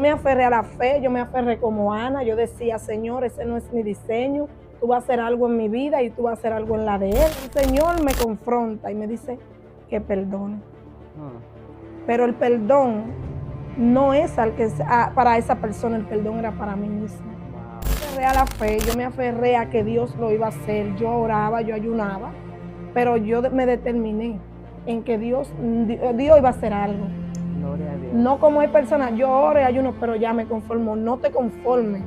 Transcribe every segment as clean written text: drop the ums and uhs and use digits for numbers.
me aferré a la fe, yo me aferré como Ana, yo decía, Señor, ese no es mi diseño, tú vas a hacer algo en mi vida y tú vas a hacer algo en la de él. El Señor me confronta y me dice que perdone. Pero el perdón no es para esa persona, el perdón era para mí misma. Yo me aferré a la fe, yo me aferré a que Dios lo iba a hacer, yo oraba, yo ayunaba, pero yo me determiné en que Dios iba a hacer algo. No como hay personas, yo oro y ayuno, pero ya me conformo. No te conformes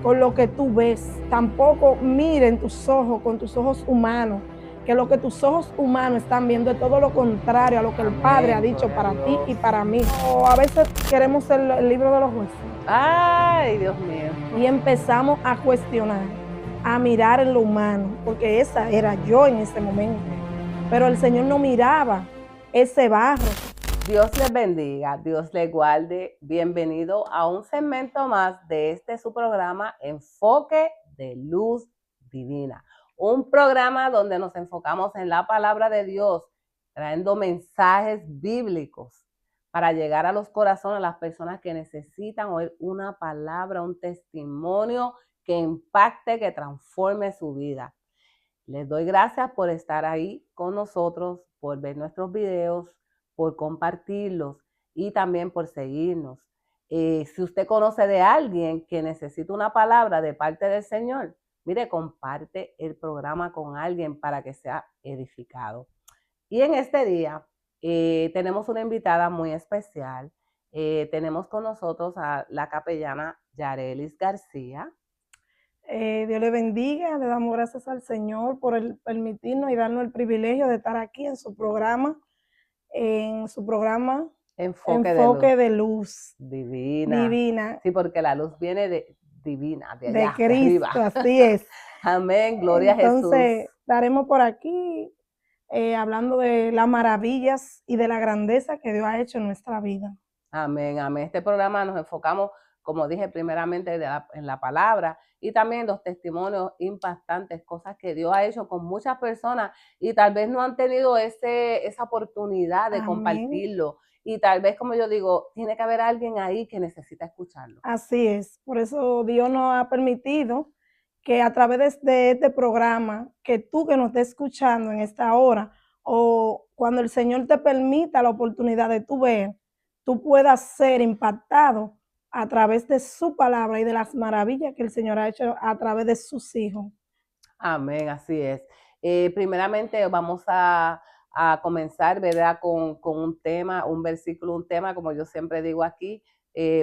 con lo que tú ves. Tampoco miren tus ojos con tus ojos humanos, que lo que tus ojos humanos están viendo es todo lo contrario a lo que el Padre ha dicho para ti y para mí. O a veces queremos ser el libro de los jueces. Ay, Dios mío. Y empezamos a cuestionar, a mirar en lo humano, porque esa era yo en ese momento. Pero el Señor no miraba ese barro. Dios les bendiga, Dios les guarde. Bienvenido a un segmento más de su programa Enfoque de Luz Divina. Un programa donde nos enfocamos en la palabra de Dios, trayendo mensajes bíblicos para llegar a los corazones de las personas que necesitan oír una palabra, un testimonio que impacte, que transforme su vida. Les doy gracias por estar ahí con nosotros, por ver nuestros videos, por compartirlos y también por seguirnos. Si usted conoce de alguien que necesita una palabra de parte del Señor, mire, comparte el programa con alguien para que sea edificado. Y en este día tenemos una invitada muy especial. Tenemos con nosotros a la capellana Yarelis García. Dios le bendiga, le damos gracias al Señor por permitirnos y darnos el privilegio de estar aquí en su programa Enfoque de Luz. Divina. Sí, porque la luz viene de divina, de allá, de Cristo, de arriba. Así es. Amén, gloria a Jesús. Entonces, estaremos por aquí hablando de las maravillas y de la grandeza que Dios ha hecho en nuestra vida. Amén, amén. Este programa nos enfocamos, como dije, primeramente en la palabra y también los testimonios impactantes, cosas que Dios ha hecho con muchas personas y tal vez no han tenido esa oportunidad de compartirlo. Y tal vez, como yo digo, tiene que haber alguien ahí que necesita escucharlo. Así es, por eso Dios nos ha permitido que a través de este programa, que tú que nos estés escuchando en esta hora, o cuando el Señor te permita la oportunidad de tú ver, tú puedas ser impactado a través de su palabra y de las maravillas que el Señor ha hecho a través de sus hijos. Amén, así es. Primeramente vamos a comenzar, ¿verdad? Con un tema, un versículo, un tema, como yo siempre digo aquí,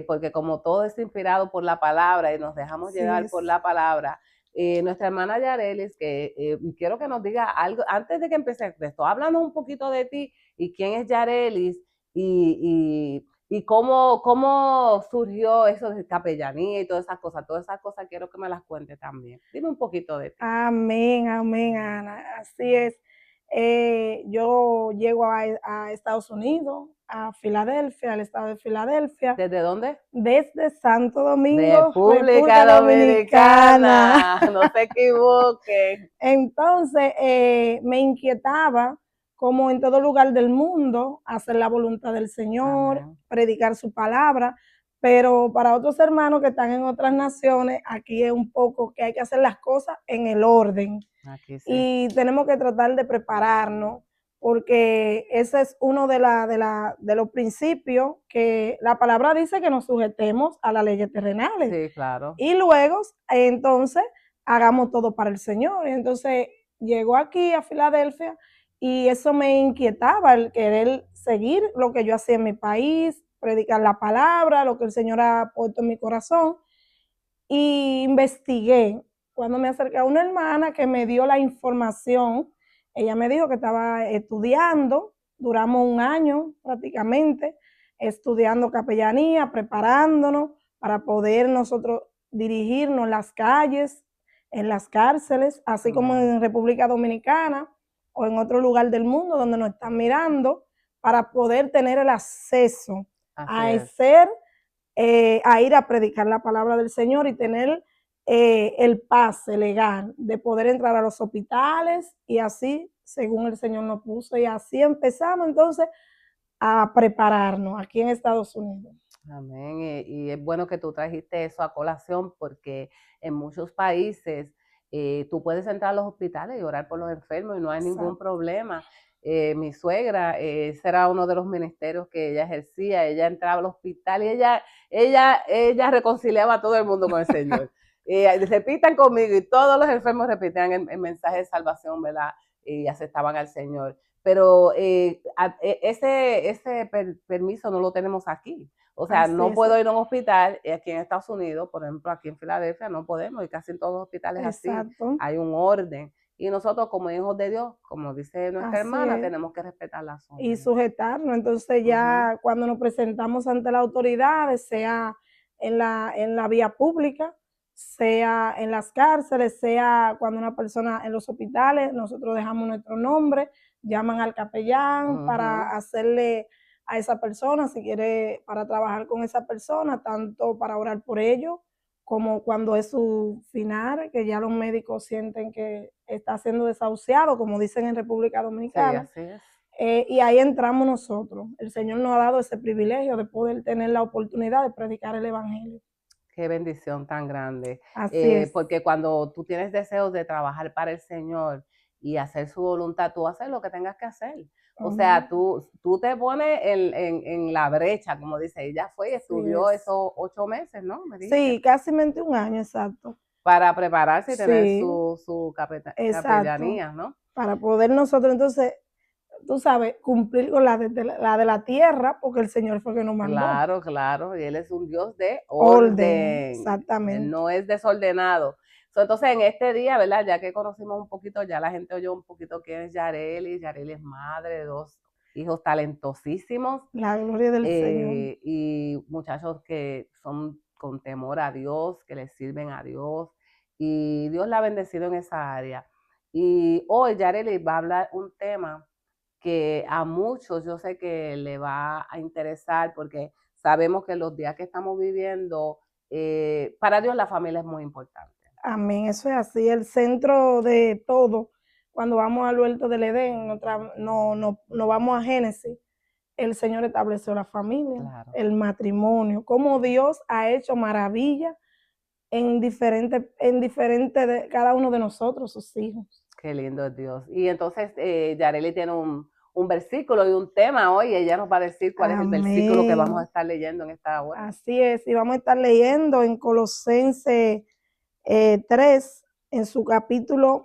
porque como todo es inspirado por la palabra y nos dejamos llevar por la palabra, nuestra hermana Yarelis, que quiero que nos diga algo, antes de que empecé esto, háblanos un poquito de ti y quién es Yarelis y cómo surgió eso de capellanía y todas esas cosas quiero que me las cuente también. Dime un poquito de ti. Amén, amén, Ana, así es. Yo llego a Estados Unidos, a Filadelfia, al estado de Filadelfia. ¿Desde dónde? Desde Santo Domingo, República Dominicana. No se equivoquen. Entonces, me inquietaba, como en todo lugar del mundo, hacer la voluntad del Señor, Amén. Predicar su palabra, pero para otros hermanos que están en otras naciones, aquí es un poco que hay que hacer las cosas en el orden. Aquí sí. Y tenemos que tratar de prepararnos, porque ese es uno de los principios que la palabra dice que nos sujetemos a las leyes terrenales. Sí, claro. Y luego, entonces, hagamos todo para el Señor. Y entonces, llegó aquí a Filadelfia y eso me inquietaba, el querer seguir lo que yo hacía en mi país, predicar la palabra, lo que el Señor ha puesto en mi corazón. Y investigué. Cuando me acerqué a una hermana que me dio la información, ella me dijo que estaba estudiando, duramos un año prácticamente, estudiando capellanía, preparándonos para poder nosotros dirigirnos en las calles, en las cárceles, así como en República Dominicana o en otro lugar del mundo donde nos están mirando, para poder tener el acceso a ir a predicar la palabra del Señor y tener el pase legal de poder entrar a los hospitales y así, según el Señor nos puso, y así empezamos entonces a prepararnos aquí en Estados Unidos. Amén. Y es bueno que tú trajiste eso a colación porque en muchos países tú puedes entrar a los hospitales y orar por los enfermos y no hay ningún Exacto. problema. Mi suegra, ese era uno de los ministerios que ella ejercía. Ella entraba al hospital y ella reconciliaba a todo el mundo con el Señor. Repitan conmigo y todos los enfermos repetían el mensaje de salvación, ¿verdad? Y aceptaban al Señor. Pero ese permiso no lo tenemos aquí. O sea, Así no es, puedo ir a un hospital aquí en Estados Unidos, por ejemplo, aquí en Filadelfia, no podemos, y casi en todos los hospitales así, exacto, hay un orden. Y nosotros como hijos de Dios, como dice nuestra así hermana, es. tenemos que respetar las Y órdenes. sujetarnos. Entonces Ujú, ya cuando nos presentamos ante las autoridades, sea en la vía pública, sea en las cárceles, sea cuando una persona en los hospitales, nosotros dejamos nuestro nombre, llaman al capellán para ujú. hacerle a esa persona, si quiere, para trabajar con esa persona, tanto para orar por ellos, como cuando es su final, que ya los médicos sienten que está siendo desahuciado, como dicen en República Sí, Dominicana. así es. Y ahí entramos nosotros. El Señor nos ha dado ese privilegio de poder tener la oportunidad de predicar el Evangelio. Qué bendición tan grande. Así es. Porque cuando tú tienes deseos de trabajar para el Señor y hacer su voluntad, tú haces lo que tengas que hacer. O sea, Amén. tú te pones en la brecha, como dice, ella fue y Así estudió es. esos 8 meses, ¿no? Me dijiste. Sí, casi 21 años, exacto. Para prepararse y tener Sí, su exacto. capellanía, ¿no? Para poder nosotros entonces, tú sabes, cumplir con la de la tierra, porque el Señor fue que nos mandó. Claro, claro, y él es un Dios de Orden, orden, él exactamente. no es desordenado. Entonces, en este día, ¿verdad? Ya que conocimos un poquito, ya la gente oyó un poquito quién es Yareli. Yareli es madre de 2 hijos talentosísimos La gloria del Señor. y muchachos que son con temor a Dios, que le sirven a Dios, y Dios la ha bendecido en esa área. Y hoy Yareli va a hablar un tema que a muchos yo sé que le va a interesar porque sabemos que en los días que estamos viviendo, para Dios la familia es muy importante. Amén, eso es así, el centro de todo. Cuando vamos al huerto del Edén, no vamos a Génesis, el Señor estableció la familia, Claro. el matrimonio, cómo Dios ha hecho maravillas en diferente de cada uno de nosotros, sus hijos. Qué lindo es Dios. Y entonces Yareli tiene un versículo y un tema hoy. Ella nos va a decir cuál es el versículo que vamos a Amén. estar leyendo en esta hora. Así es, y vamos a estar leyendo en Colosenses 3, en su capítulo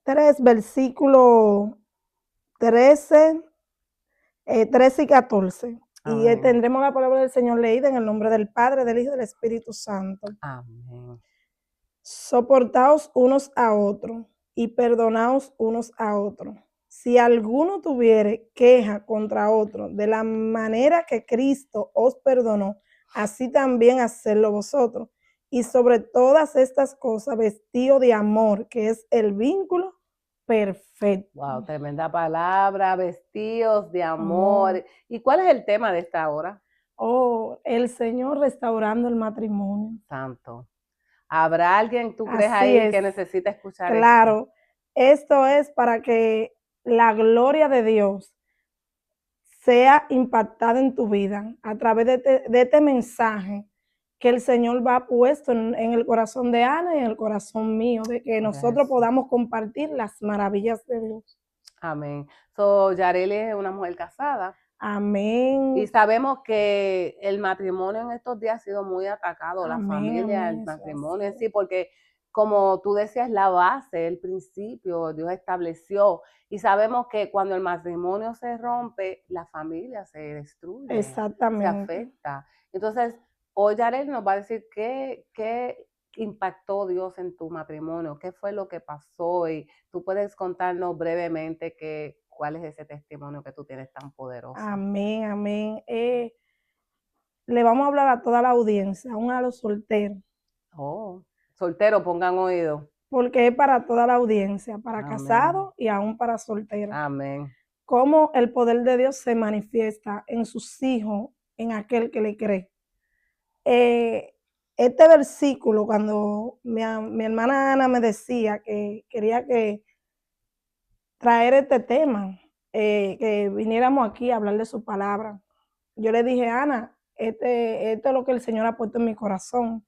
3, versículo 13, 13 y 14. Y Amén. tendremos la palabra del Señor leída en el nombre del Padre, del Hijo y del Espíritu Santo. Amén. Soportaos unos a otros y perdonaos unos a otros. Si alguno tuviere queja contra otro, de la manera que Cristo os perdonó, así también hacedlo vosotros. Y sobre todas estas cosas, vestido de amor, que es el vínculo perfecto. Wow, tremenda palabra, vestidos de Amor. amor. ¿Y cuál es el tema de esta hora? Oh, el Señor restaurando el matrimonio. Santo. ¿Habrá alguien, tú crees Así ahí, es, que necesita escuchar esto? claro. Esto es para que la gloria de Dios sea impactada en tu vida a través de este mensaje que el Señor va puesto en el corazón de Ana y en el corazón mío, de que Gloria a nosotros Jesús. podamos compartir las maravillas de Dios. Amén. So, Yareli es una mujer casada y Amén, sabemos que el matrimonio en estos días ha sido muy atacado, la amén, familia, amén, el eso matrimonio en así. sí, porque como tú decías, la base, el principio, Dios estableció. Y sabemos que cuando el matrimonio se rompe, la familia se destruye, se Exactamente. afecta. Entonces, hoy Yareli nos va a decir qué impactó Dios en tu matrimonio, qué fue lo que pasó y tú puedes contarnos brevemente cuál es ese testimonio que tú tienes tan poderoso. Amén, amén. Le vamos a hablar a toda la audiencia, aún a los solteros, Oh, soltero, pongan oído. porque es para toda la audiencia, para Amén. casados y aún para solteros. Amén. Cómo el poder de Dios se manifiesta en sus hijos, en aquel que le cree. Este versículo, cuando mi hermana Ana me decía que quería que traer este tema, que viniéramos aquí a hablar de su palabra, yo le dije, Ana, esto es lo que el Señor ha puesto en mi corazón.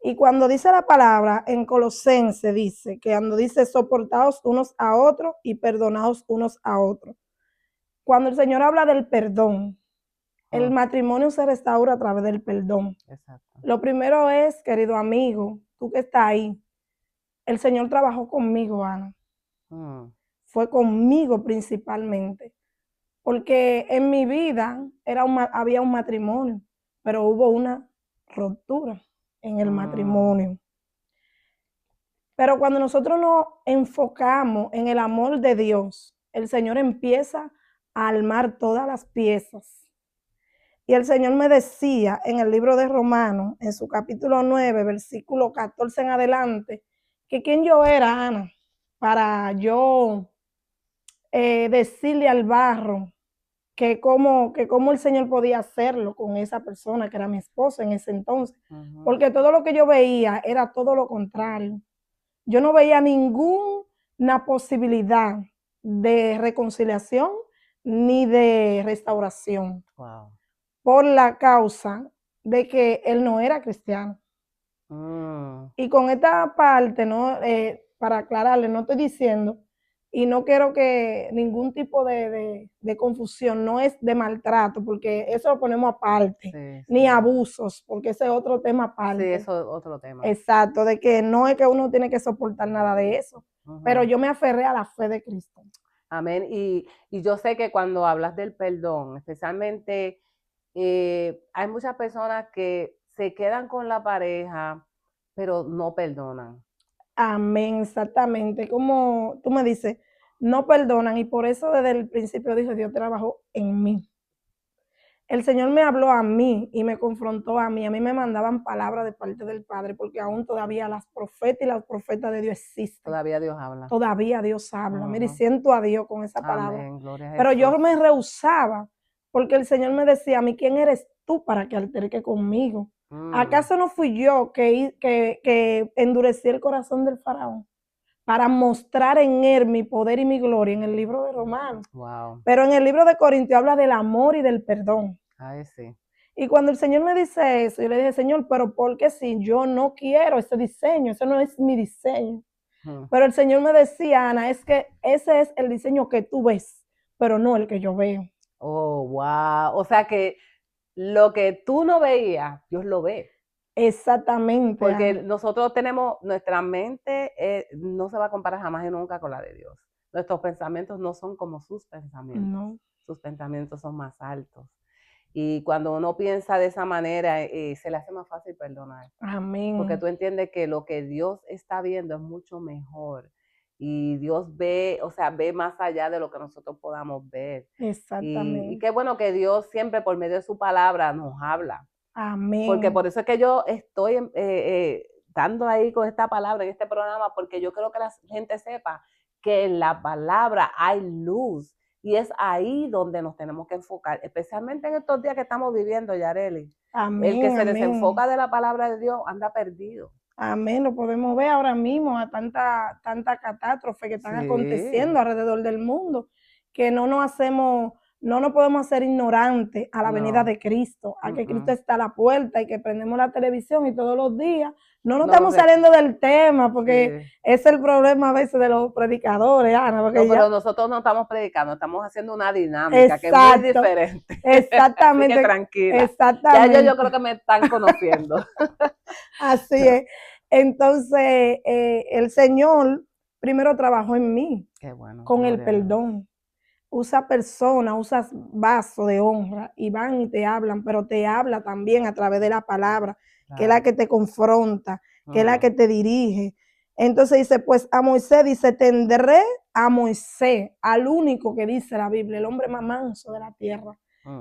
Y cuando dice la palabra en Colosenses, dice que cuando dice soportaos unos a otros y perdonaos unos a otros. Cuando el Señor habla del perdón, el matrimonio se restaura a través del perdón. Exacto. Lo primero es, querido amigo, tú que estás ahí, el Señor trabajó conmigo, Ana. Fue conmigo principalmente. Porque en mi vida había un matrimonio, pero hubo una ruptura en el matrimonio. Pero cuando nosotros nos enfocamos en el amor de Dios, el Señor empieza a armar todas las piezas. Y el Señor me decía en el libro de Romanos, en su capítulo 9, versículo 14 en adelante, que quién yo era, Ana, para yo decirle al barro que cómo el Señor podía hacerlo con esa persona que era mi esposa en ese entonces. Porque todo lo que yo veía era todo lo contrario. Yo no veía ninguna posibilidad de reconciliación ni de restauración. Wow. Por la causa de que él no era cristiano. Y con esta parte, ¿no? Para aclararle, no estoy diciendo, y no quiero que ningún tipo de confusión, no es de maltrato, porque eso lo ponemos aparte, ni abusos, porque ese es otro tema aparte. Sí, eso es otro tema. Exacto, de que no es que uno tiene que soportar nada de eso, pero yo me aferré a la fe de Cristo. Amén. Y yo sé que cuando hablas del perdón, especialmente hay muchas personas que se quedan con la pareja, pero no perdonan. Amén, exactamente. Como tú me dices, no perdonan, y por eso desde el principio dije, Dios trabajó en mí. El Señor me habló a mí y me confrontó a mí me mandaban palabras de parte del Padre, porque aún todavía las profetas y las profetas de Dios existen. Todavía Dios habla. Todavía Dios habla. Mire, siento a Dios con esa palabra. Amén, gloria a Pero Jesús. yo me rehusaba, porque el Señor me decía a mí, ¿quién eres tú para que alterque conmigo? ¿Acaso no fui yo que endurecí el corazón del faraón para mostrar en él mi poder y mi gloria en el libro de Romanos? Wow. Pero en el libro de Corintios habla del amor y del perdón. Ay, sí. Y cuando el Señor me dice eso, yo le dije, Señor, pero ¿por qué si yo no quiero ese diseño? Ese no es mi diseño. Pero el Señor me decía, Ana, es que ese es el diseño que tú ves, pero no el que yo veo. Oh, wow. O sea que lo que tú no veías, Dios lo ve. Exactamente. Porque nosotros tenemos, nuestra mente no se va a comparar jamás y nunca con la de Dios. Nuestros pensamientos no son como sus pensamientos. No. Sus pensamientos son más altos. Y cuando uno piensa de esa manera, se le hace más fácil perdonar. Amén. Porque tú entiendes que lo que Dios está viendo es mucho mejor. Y Dios ve, o sea, ve más allá de lo que nosotros podamos ver. Exactamente. Y qué bueno que Dios siempre por medio de su palabra nos habla. Amén. Porque por eso es que yo estoy dando ahí con esta palabra en este programa, porque yo quiero que la gente sepa que en la palabra hay luz. Y es ahí donde nos tenemos que enfocar, especialmente en estos días que estamos viviendo, Yareli. Amén, el que se amén. desenfoca de la palabra de Dios anda perdido. Amén, lo podemos ver ahora mismo a tanta catástrofe que están aconteciendo alrededor del mundo, que no nos podemos hacer ignorantes a la venida de Cristo, a que Cristo está a la puerta y que prendemos la televisión y todos los días no estamos saliendo del tema, porque es el problema a veces de los predicadores, Ana. Porque pero nosotros no estamos predicando, estamos haciendo una dinámica que es muy diferente. Exactamente. Así que tranquila. Exactamente. Ya yo creo que me están conociendo. Así es. Entonces, el Señor primero trabajó en mí. Qué bueno, con el perdón. Usa personas, usa vasos de honra y van y te hablan, pero te habla también a través de la palabra, que es la que te confronta, que es la que te dirige. Entonces dice, pues a Moisés dice, tendré a Moisés, al único que dice la Biblia, el hombre más manso de la tierra.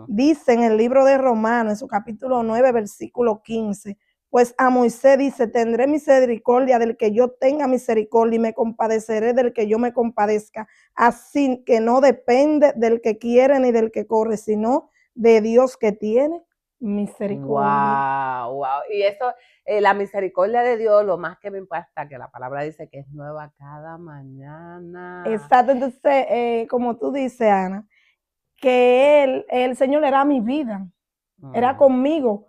Dice en el libro de Romanos, en su capítulo 9, versículo 15, pues a Moisés dice, tendré misericordia del que yo tenga misericordia y me compadeceré del que yo me compadezca. Así que no depende del que quiere ni del que corre, sino de Dios que tiene misericordia. Wow, wow. Y eso, la misericordia de Dios, lo más que me impacta, que la palabra dice que es nueva cada mañana. Exacto, entonces, como tú dices, Ana, que el Señor era mi vida. era conmigo,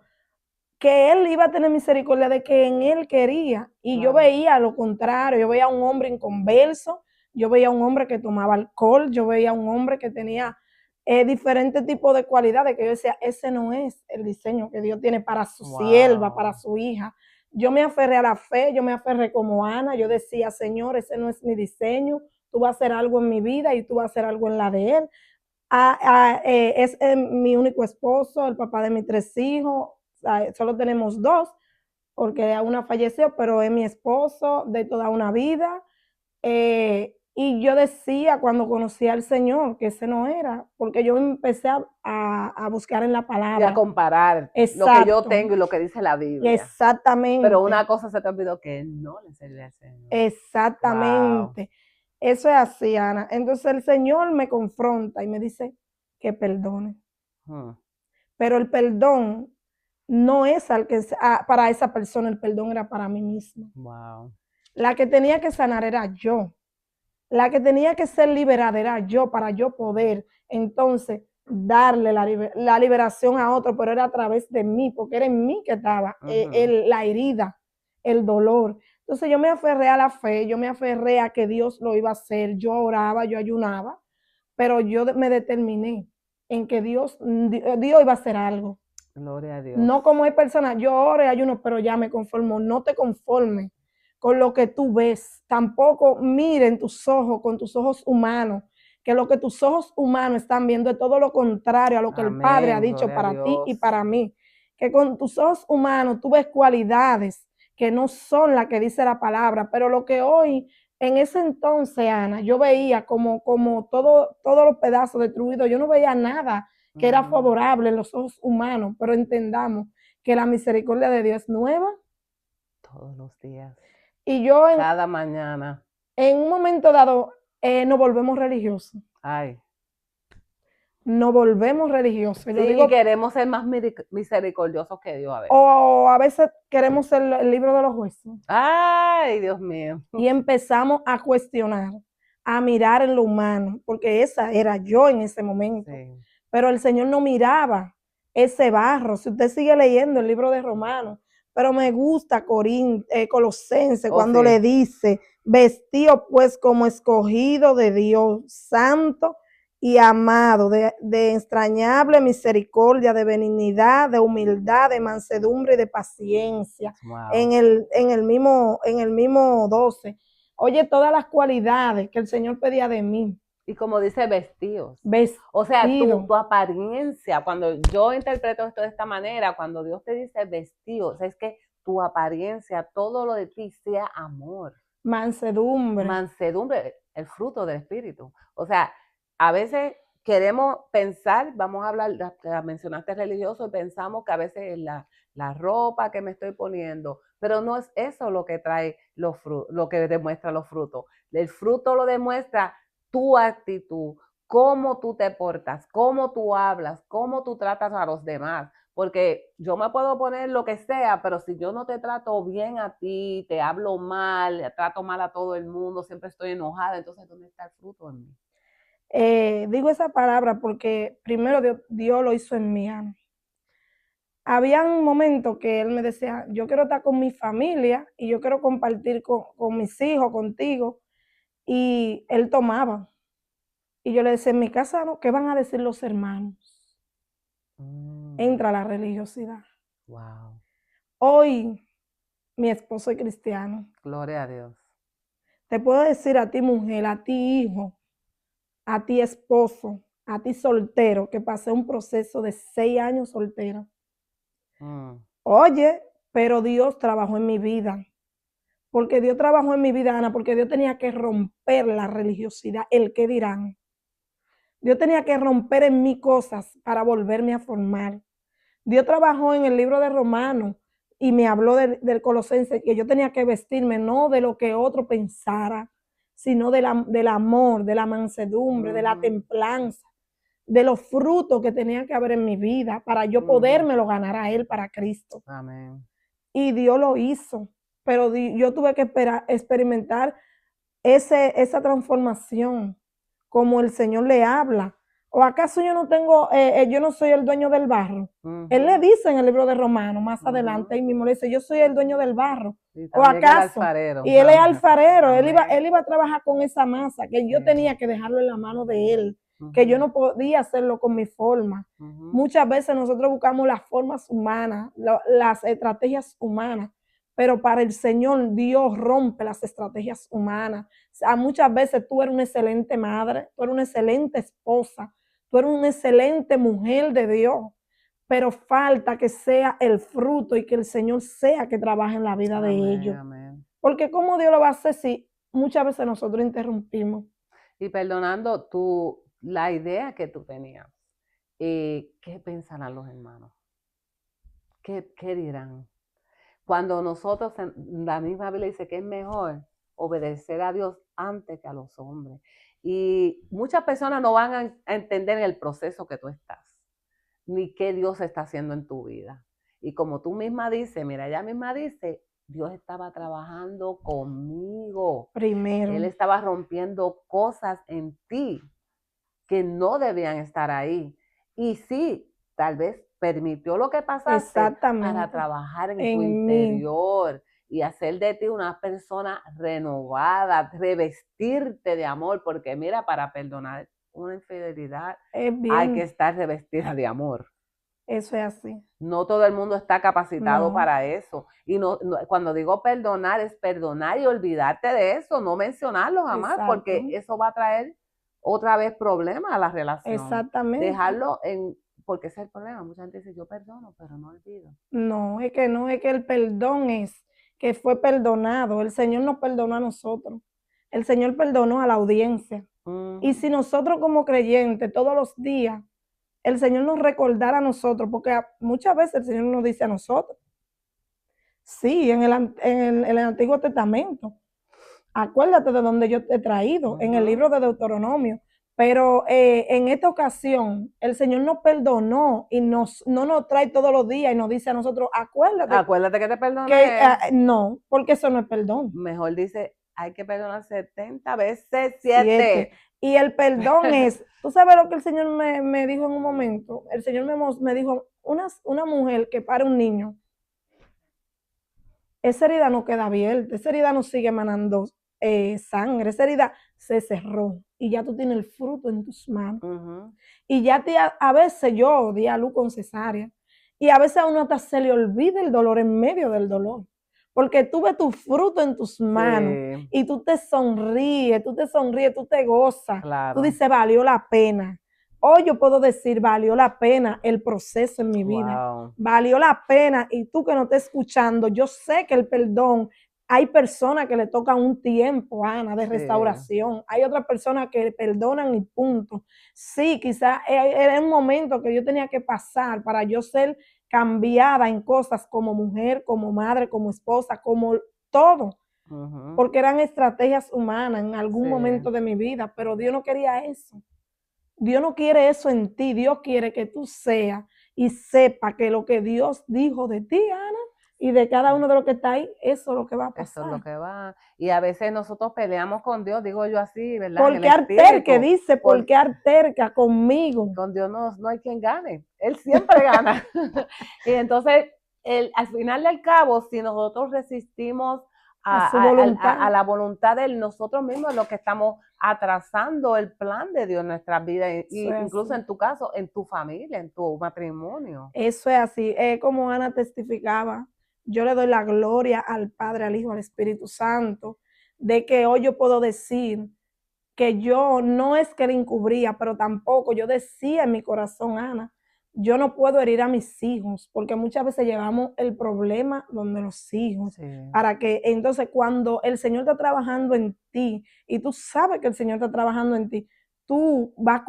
que Él iba a tener misericordia de que en Él quería. Y yo veía lo contrario, yo veía a un hombre inconverso, yo veía a un hombre que tomaba alcohol, yo veía a un hombre que tenía diferentes tipos de cualidades, que yo decía, ese no es el diseño que Dios tiene para su sierva, para su hija. Yo me aferré a la fe, yo me aferré como Ana, yo decía, Señor, ese no es mi diseño, tú vas a hacer algo en mi vida y tú vas a hacer algo en la de Él. Es mi único esposo, el papá de mis 3 hijos, solo tenemos 2, porque una falleció, pero es mi esposo de toda una vida. Y yo decía cuando conocí al Señor que ese no era, porque yo empecé a buscar en la Y a palabra. comparar lo que yo tengo y lo que dice la Biblia. Exactamente. Pero una cosa se te olvidó, que no le servía al Señor. Exactamente. Wow. Eso es así, Ana. Entonces el Señor me confronta y me dice que perdone. Pero el perdón no es para esa persona, el perdón era para mí misma. Wow. La que tenía que sanar era yo. La que tenía que ser liberada era yo, para yo poder entonces darle la liberación a otro, pero era a través de mí, porque era en mí que estaba la herida, el dolor. Entonces yo me aferré a la fe, yo me aferré a que Dios lo iba a hacer, yo oraba, yo ayunaba, pero yo me determiné en que Dios iba a hacer algo. Gloria a Dios. No como hay personas, yo oro y ayuno, pero ya me conformo. No te conformes con lo que tú ves. Tampoco miren tus ojos con tus ojos humanos, que lo que tus ojos humanos están viendo es todo lo contrario a lo que el Padre ha dicho para ti y para mí. Que con tus ojos humanos tú ves cualidades que no son las que dice la palabra, pero lo que hoy, en ese entonces, Ana, yo veía como todos los pedazos destruidos, yo no veía nada que era favorable en los ojos humanos, pero entendamos que la misericordia de Dios es nueva todos los días. Y yo cada mañana. En un momento dado nos volvemos religiosos. Ay. Nos volvemos religiosos. Sí, y queremos ser más misericordiosos que Dios a veces. O a veces queremos ser el libro de los jueces. Ay, Dios mío. Y empezamos a cuestionar, a mirar en lo humano, porque esa era yo en ese momento. Sí. Pero el Señor no miraba ese barro. Si usted sigue leyendo el libro de Romanos, pero me gusta Colosenses cuando le dice, vestido pues como escogido de Dios, santo y amado, de entrañable misericordia, de benignidad, de humildad, de mansedumbre y de paciencia. Wow. En el mismo 12. Oye, todas las cualidades que el Señor pedía de mí. Y como dice, vestidos. O sea, tu apariencia, cuando yo interpreto esto de esta manera, cuando Dios te dice vestidos, es que tu apariencia, todo lo de ti sea amor. Mansedumbre. Mansedumbre, el fruto del Espíritu. O sea, a veces queremos pensar, vamos a hablar, mencionaste religioso, pensamos que a veces es la ropa que me estoy poniendo, pero no es eso lo que trae lo que demuestra los frutos. El fruto lo demuestra tu actitud, cómo tú te portas, cómo tú hablas, cómo tú tratas a los demás. Porque yo me puedo poner lo que sea, pero si yo no te trato bien a ti, te hablo mal, trato mal a todo el mundo, siempre estoy enojada, entonces ¿dónde está el fruto en mí? Digo esa palabra porque primero Dios lo hizo en mí. Había un momento que Él me decía, yo quiero estar con mi familia y yo quiero compartir con mis hijos, contigo. Y Él tomaba. Y yo le decía, en mi casa, ¿no? ¿Qué van a decir los hermanos? Entra la religiosidad. Wow. Hoy, mi esposo es cristiano. Gloria a Dios. Te puedo decir a ti, mujer, a ti, hijo, a ti, esposo, a ti, soltero, que pasé un proceso de 6 años soltera. Oye, pero Dios trabajó en mi vida. Porque Dios trabajó en mi vida, Ana, porque Dios tenía que romper la religiosidad, el qué dirán. Dios tenía que romper en mí cosas para volverme a formar. Dios trabajó en el libro de Romanos y me habló del Colosense, que yo tenía que vestirme no de lo que otro pensara, sino del amor, de la mansedumbre, de la templanza, de los frutos que tenía que haber en mi vida para yo podérmelo ganar a Él para Cristo. Amén. Y Dios lo hizo, pero yo tuve que experimentar esa transformación como el Señor le habla ¿O acaso yo no tengo, yo no soy el dueño del barro? Él le dice en el libro de Romanos, más adelante, ahí mismo le dice, yo soy el dueño del barro. Y ¿O también el acaso? alfarero. Y él es Amén. alfarero, él Amén. iba a trabajar con esa masa, que yo Sí. tenía que dejarlo en la mano de él, que yo no podía hacerlo con mi forma. Muchas veces nosotros buscamos las formas humanas, las estrategias humanas, pero para el Señor Dios rompe las estrategias humanas. O sea, muchas veces tú eres una excelente madre, tú eres una excelente esposa, tú eres una excelente mujer de Dios, pero falta que sea el fruto y que el Señor sea que trabaje en la vida de ellos. Amén. Porque ¿cómo Dios lo va a hacer si muchas veces nosotros interrumpimos? Y perdonando la idea que tú tenías, ¿qué pensarán los hermanos? ¿Qué dirán? Cuando nosotros, la misma Biblia dice que es mejor obedecer a Dios antes que a los hombres. Y muchas personas no van a entender el proceso que tú estás, ni qué Dios está haciendo en tu vida. Y como tú misma dices, mira, ella misma dice, Dios estaba trabajando conmigo. Primero. Él estaba rompiendo cosas en ti que no debían estar ahí. Y sí, tal vez permitió lo que pasaste para trabajar en tu interior y hacer de ti una persona renovada, revestirte de amor, porque mira, para perdonar una infidelidad hay que estar revestida de amor. Eso es así. No todo el mundo está capacitado para eso. Y cuando digo perdonar, es perdonar y olvidarte de eso, no mencionarlo jamás, porque eso va a traer otra vez problemas a la relación. Exactamente. Dejarlo porque ese es el problema. Mucha gente dice, yo perdono, pero no olvido. No, es que el perdón es que fue perdonado. El Señor nos perdonó a nosotros. El Señor perdonó a la audiencia. Y si nosotros como creyentes todos los días, el Señor nos recordara a nosotros, porque muchas veces el Señor nos dice a nosotros. Sí, en el Antiguo Testamento. Acuérdate de donde yo te he traído, en el libro de Deuteronomio. Pero en esta ocasión, el Señor nos perdonó y no nos trae todos los días y nos dice a nosotros, acuérdate que te perdoné. No, porque eso no es perdón. Mejor dice, hay que perdonar 70 veces 7. Y el perdón es, tú sabes lo que el Señor me dijo en un momento. El Señor me dijo, una mujer que para un niño, esa herida no queda abierta, esa herida no sigue emanando sangre, esa herida se cerró y ya tú tienes el fruto en tus manos. Y ya a veces yo di a luz con cesárea y a veces a uno hasta se le olvida el dolor en medio del dolor. Porque tú ves tu fruto en tus manos y tú te sonríes, tú te gozas. Claro. Tú dices, valió la pena. Hoy yo puedo decir, valió la pena el proceso en mi vida. Wow. Valió la pena. Y tú que no estás escuchando, yo sé que el perdón, hay personas que le tocan un tiempo, Ana, de restauración. Hay otras personas que perdonan y punto. Sí, quizás era un momento que yo tenía que pasar para yo ser cambiada en cosas como mujer, como madre, como esposa, como todo. Porque eran estrategias humanas en algún momento de mi vida, pero Dios no quería eso. Dios no quiere eso en ti. Dios quiere que tú seas y sepa que lo que Dios dijo de ti, Ana, y de cada uno de los que está ahí, eso es lo que va a pasar. Eso es lo que va. Y a veces nosotros peleamos con Dios, digo yo así, ¿verdad? Porque arterca, dice, porque arterca conmigo. Con Dios no hay quien gane. Él siempre gana. Y entonces, al final del cabo, si nosotros resistimos a la voluntad de él, nosotros mismos lo que estamos atrasando el plan de Dios en nuestras vidas, y incluso en tu caso, en tu familia, en tu matrimonio. Eso es así, como Ana testificaba. Yo le doy la gloria al Padre, al Hijo, al Espíritu Santo, de que hoy yo puedo decir que yo no es que le encubría, pero tampoco yo decía en mi corazón, Ana, yo no puedo herir a mis hijos, porque muchas veces llevamos el problema donde los hijos, para que entonces cuando el Señor está trabajando en ti y tú sabes que el Señor está trabajando en ti, tú vas a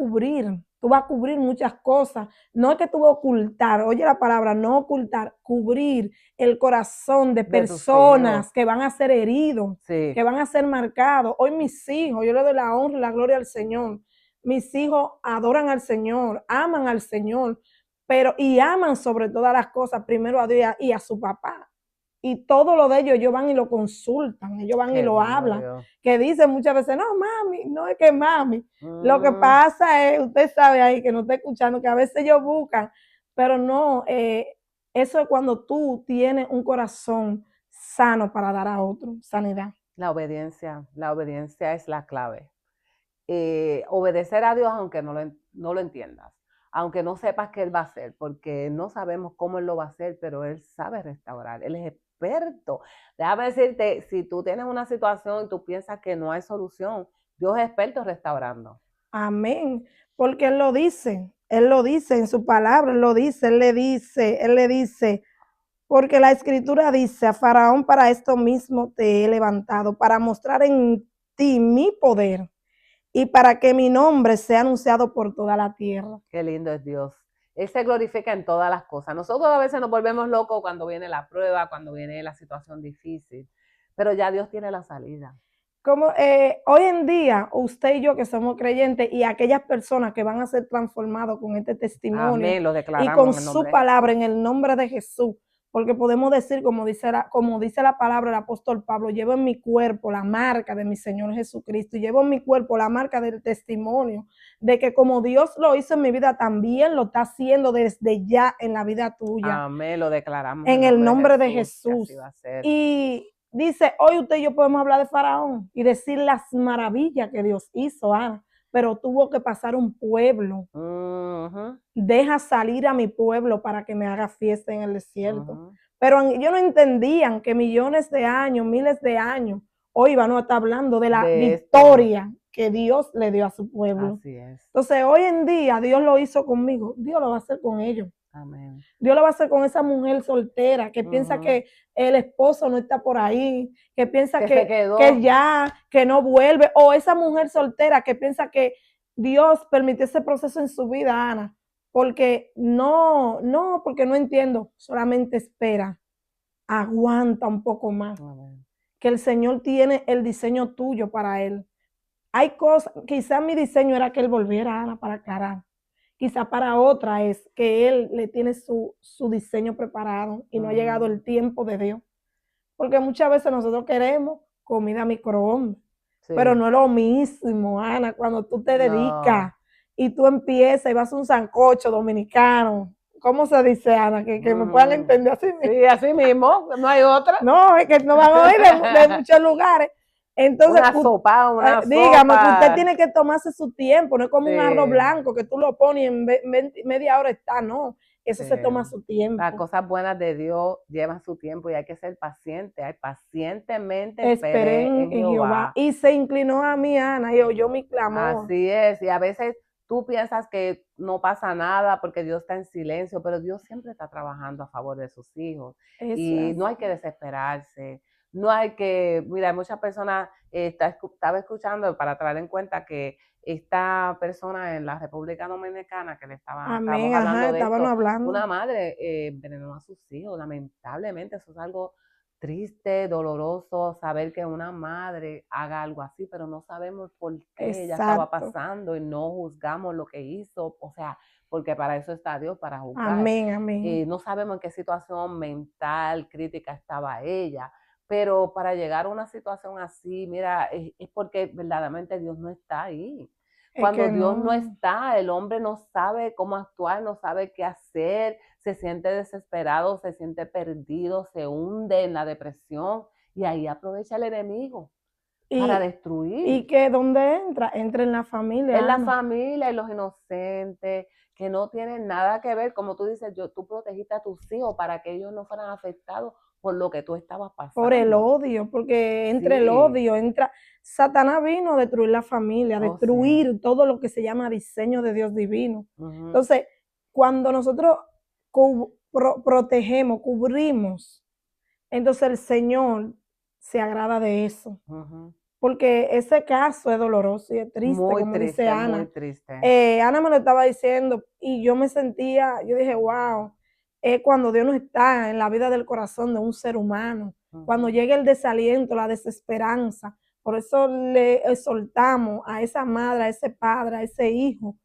cubrir muchas cosas. No es que tú vas a ocultar, oye la palabra, no ocultar, cubrir el corazón de personas que van a ser heridos, que van a ser marcados. Hoy mis hijos, yo le doy la honra y la gloria al Señor. Mis hijos adoran al Señor, aman al Señor, y aman sobre todas las cosas primero a Dios y a su papá. y todo lo de ellos van y lo consultan, ellos van y lo hablan, que dicen muchas veces, no, mami, no es que mami. Lo que pasa es, usted sabe ahí que no está escuchando, que a veces ellos buscan, pero no, eso es cuando tú tienes un corazón sano para dar a otro, sanidad. La obediencia es la clave. Obedecer a Dios aunque no lo entiendas, aunque no sepas qué Él va a hacer, porque no sabemos cómo Él lo va a hacer, pero Él sabe restaurar, Él es experto. Déjame decirte, si tú tienes una situación y tú piensas que no hay solución, Dios es experto restaurando. Amén, porque Él lo dice en su palabra, Él le dice, porque la Escritura dice, a Faraón para esto mismo te he levantado, para mostrar en ti mi poder y para que mi nombre sea anunciado por toda la tierra. Qué lindo es Dios. Él se glorifica en todas las cosas. Nosotros a veces nos volvemos locos cuando viene la prueba, cuando viene la situación difícil, pero ya Dios tiene la salida. Como hoy en día, usted y yo que somos creyentes y aquellas personas que van a ser transformados con este testimonio, amén, lo declaramos y con su palabra en el nombre de Jesús, porque podemos decir, como dice la palabra del apóstol Pablo, llevo en mi cuerpo la marca de mi Señor Jesucristo, y llevo en mi cuerpo la marca del testimonio de que como Dios lo hizo en mi vida, también lo está haciendo desde ya en la vida tuya. Amén, lo declaramos en el nombre de Jesús. Y dice, hoy usted y yo podemos hablar de Faraón y decir las maravillas que Dios hizo, Ana, pero tuvo que pasar un pueblo. Deja salir a mi pueblo para que me haga fiesta en el desierto. Pero ellos no entendían que millones de años, miles de años, hoy van a estar hablando de la victoria que Dios le dio a su pueblo. Así es. Entonces, hoy en día, Dios lo hizo conmigo, Dios lo va a hacer con ellos. Amén. Dios lo va a hacer con esa mujer soltera que piensa que el esposo no está por ahí, que piensa que no vuelve, o esa mujer soltera que piensa que Dios permitió ese proceso en su vida, Ana, porque porque no entiendo, solamente espera, aguanta un poco más, que el Señor tiene el diseño tuyo para él. Hay cosas, quizás mi diseño era que él volviera, Ana, para aclarar. Quizá para otra es que él le tiene su diseño preparado y no ha llegado el tiempo de Dios. Porque muchas veces nosotros queremos comida microondas, pero no es lo mismo, Ana, cuando tú te dedicas y tú empiezas y vas a un sancocho dominicano. ¿Cómo se dice, Ana? Que me puedan entender así mismo. Sí, así mismo, no hay otra. No, es que no van a oír de muchos lugares. Entonces, una sopa. Dígame que usted tiene que tomarse su tiempo, no es como un arroz blanco que tú lo pones y en media hora está, no, eso se toma su tiempo. Las cosas buenas de Dios llevan su tiempo y hay que ser paciente, pacientemente esperé en Jehová. Y se inclinó a mí, Ana, y oyó mi clamor. Así es, y a veces tú piensas que no pasa nada porque Dios está en silencio, pero Dios siempre está trabajando a favor de sus hijos. Y no hay que desesperarse. No hay que, mira, muchas personas, estaba escuchando para traer en cuenta que esta persona en la República Dominicana que le hablando, una madre envenenó a sus hijos, lamentablemente, eso es algo triste, doloroso, saber que una madre haga algo así, pero no sabemos por qué ella estaba pasando y no juzgamos lo que hizo, o sea, porque para eso está Dios, para juzgar. Amén, amén. No sabemos en qué situación mental, crítica estaba ella. Pero para llegar a una situación así, mira, es porque verdaderamente Dios no está ahí. Cuando Dios no está, el hombre no sabe cómo actuar, no sabe qué hacer, se siente desesperado, se siente perdido, se hunde en la depresión y ahí aprovecha el enemigo para destruir. ¿Y que dónde entra? Entra en la familia. En la familia, en los inocentes, que no tienen nada que ver, como tú dices, tú protegiste a tus hijos para que ellos no fueran afectados por lo que tú estabas pasando. Por el odio, porque entre el odio entra, Satanás vino a destruir la familia, a destruir todo lo que se llama diseño de Dios divino. Entonces, cuando nosotros protegemos, cubrimos, entonces el Señor se agrada de eso. Porque ese caso es doloroso y es triste, muy como triste, dice Ana. Muy triste. Ana me lo estaba diciendo y yo me sentía, yo dije, wow, es cuando Dios no está en la vida del corazón de un ser humano, cuando llega el desaliento, la desesperanza. Por eso le exhortamos a esa madre, a ese padre, a ese hijo,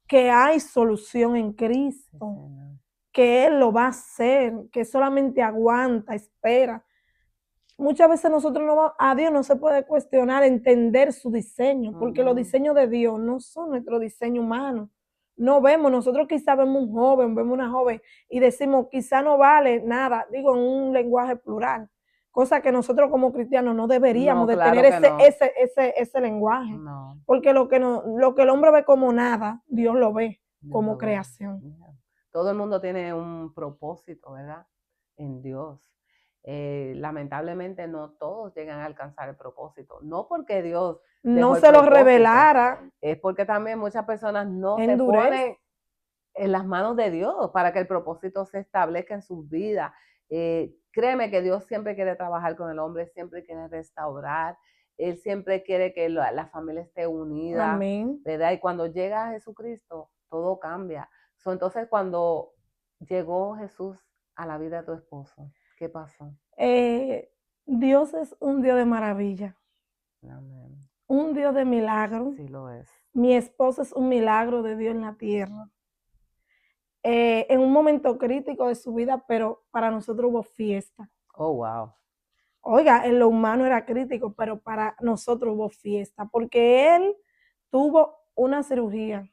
que hay solución en Cristo. que Él lo va a hacer, que solamente aguanta, espera. Muchas veces nosotros a Dios no se puede cuestionar, entender su diseño, porque los diseños de Dios no son nuestro diseño humano. No vemos, nosotros quizá vemos un joven, vemos una joven y decimos, quizá no vale nada, digo en un lenguaje plural, cosa que nosotros como cristianos no deberíamos de tener ese lenguaje, porque lo que el hombre ve como nada, Dios lo ve como creación. Todo el mundo tiene un propósito, ¿verdad? En Dios. Lamentablemente no todos llegan a alcanzar el propósito, no porque Dios no se los revelara, es porque también muchas personas no se ponen en las manos de Dios para que el propósito se establezca en sus vidas. Créeme que Dios siempre quiere trabajar con el hombre, siempre quiere restaurar, Él siempre quiere que la familia esté unida. Amén. ¿Verdad? Y cuando llega Jesucristo, todo cambia. Entonces, cuando llegó Jesús a la vida de tu esposo, ¿qué pasó? Dios es un Dios de maravilla. Amén. Un Dios de milagro. Sí lo es. Mi esposo es un milagro de Dios en la tierra. En un momento crítico de su vida, pero para nosotros hubo fiesta. Oh, wow. Oiga, en lo humano era crítico, pero para nosotros hubo fiesta, porque él tuvo una cirugía.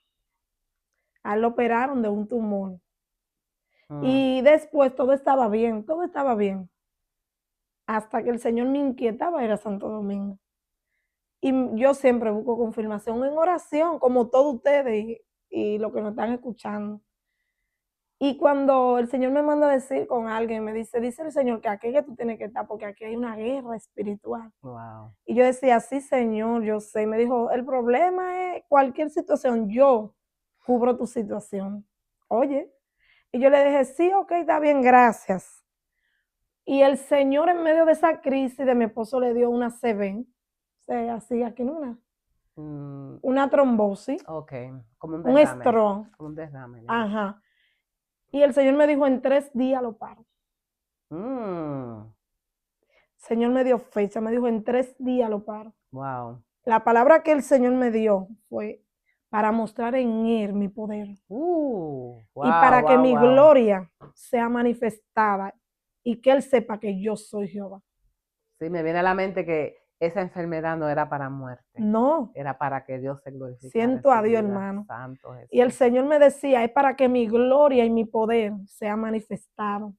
A él lo operaron de un tumor. Y después todo estaba bien, todo estaba bien. Hasta que el Señor me inquietaba ir a Santo Domingo. Y yo siempre busco confirmación en oración, como todos ustedes y los que nos están escuchando. Y cuando el Señor me manda a decir con alguien, me dice el Señor que aquí que tú tienes que estar, porque aquí hay una guerra espiritual. Wow. Y yo decía, sí, Señor, yo sé. Me dijo, el problema es cualquier situación, yo cubro tu situación. Oye, y yo le dije, sí, ok, está bien, gracias. Y el Señor en medio de esa crisis de mi esposo le dio una CB, así aquí no una trombosis. Ok, como un derrame. Un stroke. Como un derrame. Ajá. Y el Señor me dijo, en 3 días lo paro. El Señor me dio fecha, me dijo, en 3 días lo paro. Wow. La palabra que el Señor me dio fue para mostrar en Él mi poder. Wow, y para que mi gloria sea manifestada y que Él sepa que yo soy Jehová. Sí, me viene a la mente que esa enfermedad no era para muerte. No. Era para que Dios se glorificara. Siento a Dios, hermano. Santo Jesús. Y el Señor me decía, es para que mi gloria y mi poder sea manifestado.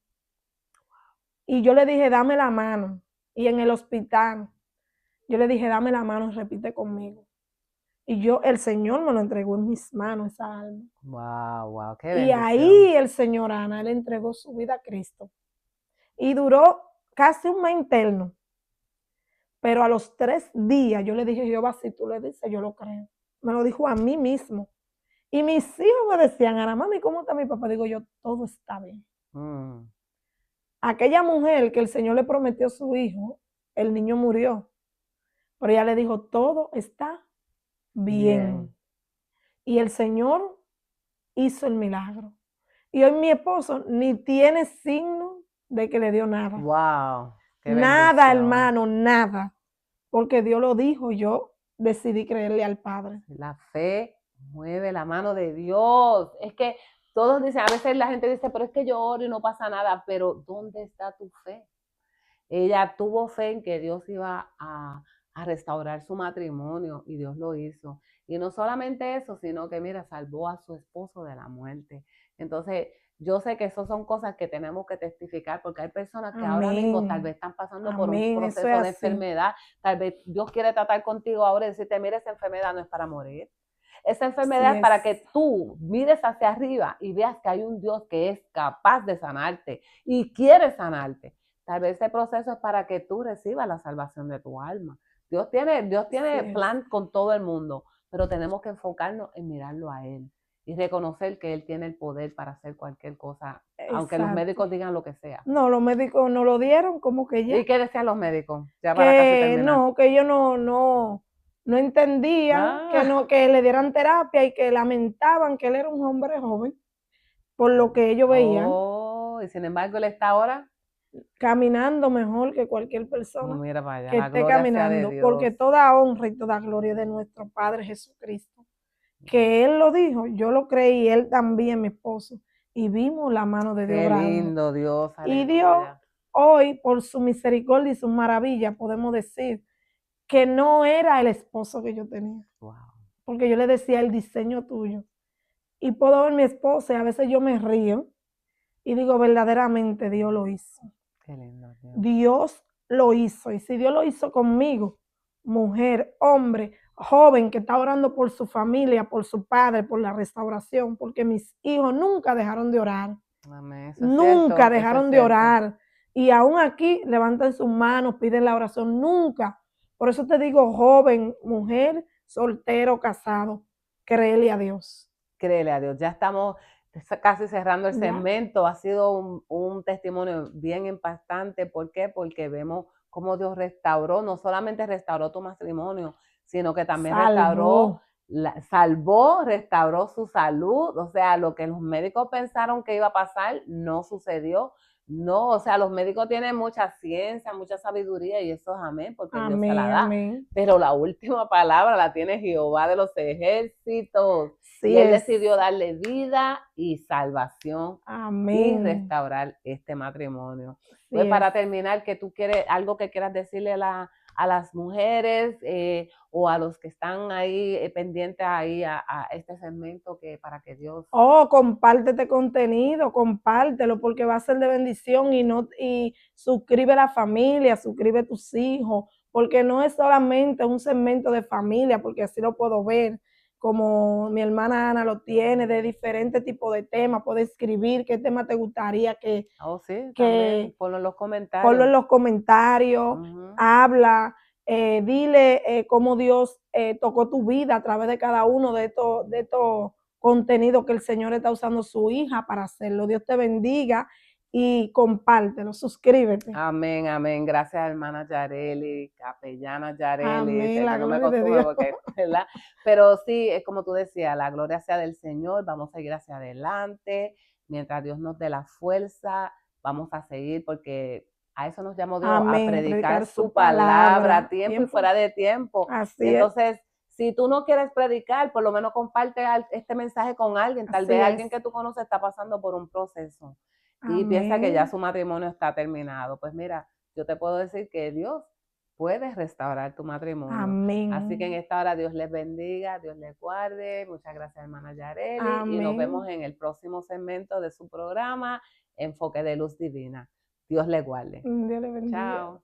Y yo le dije, dame la mano. Y en el hospital, yo le dije, dame la mano y repite conmigo. Y el Señor me lo entregó en mis manos, esa alma. Wow, qué bendición. Y ahí el Señor, Ana, le entregó su vida a Cristo. Y duró casi un mes interno. Pero a los 3 días yo le dije, Jehová, si tú le dices, yo lo creo. Me lo dijo a mí mismo. Y mis hijos me decían, Ana, mami, ¿cómo está mi papá? Digo yo, todo está bien. Aquella mujer que el Señor le prometió a su hijo, el niño murió. Pero ella le dijo, todo está bien. Y el Señor hizo el milagro. Y hoy mi esposo ni tiene signo de que le dio nada. Wow. Nada, hermano, nada. Porque Dios lo dijo, yo decidí creerle al Padre. La fe mueve la mano de Dios. Es que todos dicen, a veces la gente dice, pero es que yo oro y no pasa nada. Pero ¿dónde está tu fe? Ella tuvo fe en que Dios iba a restaurar su matrimonio y Dios lo hizo. Y no solamente eso, sino que, mira, salvó a su esposo de la muerte. Entonces, yo sé que esas son cosas que tenemos que testificar porque hay personas que ahora mismo tal vez están pasando por un proceso de enfermedad. Tal vez Dios quiere tratar contigo ahora y decirte, mira, esa enfermedad no es para morir. Esa enfermedad es para que tú mires hacia arriba y veas que hay un Dios que es capaz de sanarte y quiere sanarte. Tal vez ese proceso es para que tú recibas la salvación de tu alma. Dios tiene plan con todo el mundo, pero tenemos que enfocarnos en mirarlo a Él y reconocer que Él tiene el poder para hacer cualquier cosa, aunque los médicos digan lo que sea. No, los médicos no lo dieron, como que ya. ¿Y qué decían los médicos? Ya para casi terminar. No, que ellos no entendían que le dieran terapia y que lamentaban que él era un hombre joven, por lo que ellos veían. Y sin embargo él está ahora caminando mejor que cualquier persona mira para allá, que esté caminando, porque toda honra y toda gloria es de nuestro Padre Jesucristo, que Él lo dijo, yo lo creí, Él también, mi esposo, y vimos la mano de Dios Qué obrando. lindo, Dios. Y Dios, Aleluya. hoy, por su misericordia y su maravilla, podemos decir que no era el esposo que yo tenía, Wow. porque yo le decía el diseño tuyo. Y puedo ver a mi esposa y a veces yo me río y digo, verdaderamente Dios lo hizo. Qué lindo, Dios. Dios lo hizo. Y si Dios lo hizo conmigo, mujer, hombre, joven que está orando por su familia, por su padre, por la restauración, porque mis hijos nunca dejaron de orar. Amén. Eso es Nunca cierto, dejaron eso es de cierto. orar. Y aún aquí levantan sus manos, piden la oración. Nunca. Por eso te digo, joven, mujer, soltero, casado, créele a Dios. Créele a Dios. Ya estamos casi cerrando el Ya. segmento. Ha sido un testimonio bien impactante. ¿Por qué? Porque vemos cómo Dios restauró, no solamente restauró tu matrimonio, sino que también salvó, restauró su salud. O sea, lo que los médicos pensaron que iba a pasar no sucedió. No, o sea, los médicos tienen mucha ciencia, mucha sabiduría y eso es amén, porque Dios se la Amén, da. amén. Pero la última palabra la tiene Jehová de los ejércitos. Sí Y él es. decidió darle vida y salvación y Amén. restaurar este matrimonio. Sí Pues para es. terminar, que tú quieres, algo que quieras decirle a las mujeres o a los que están ahí pendientes ahí a este segmento que para que Dios. Oh, comparte este contenido, compártelo porque va a ser de bendición y suscribe a la familia, suscribe a tus hijos, porque no es solamente un segmento de familia, porque así lo puedo ver, como mi hermana Ana lo tiene, de diferentes tipos de temas, puedes escribir qué tema te gustaría Oh, sí, también ponlo en los comentarios. ponlo en los comentarios, habla, dile cómo Dios tocó tu vida a través de cada uno de estos contenidos que el Señor está usando su hija para hacerlo. Dios te bendiga y compártelo, suscríbete. Amén, amén. Gracias, hermana Yareli, capellana Yareli. Amén, la No me gloria de acostumbro Dios. porque, ¿verdad? Pero sí, es como tú decías, la gloria sea del Señor, vamos a seguir hacia adelante, mientras Dios nos dé la fuerza, vamos a seguir porque a eso nos llamó Dios, Amén, a predicar su palabra a tiempo y fuera de tiempo. Así y entonces, si tú no quieres predicar, por lo menos comparte este mensaje con alguien, tal vez alguien que tú conoces está pasando por un proceso. Y piensa que ya su matrimonio está terminado. Pues mira, yo te puedo decir que Dios puede restaurar tu matrimonio. Amén. Así que en esta hora Dios les bendiga, Dios les guarde. Muchas gracias, hermana Yareli. Amén. Y nos vemos en el próximo segmento de su programa, Enfoque de Luz Divina. Dios les guarde. Dios les bendiga. Chao.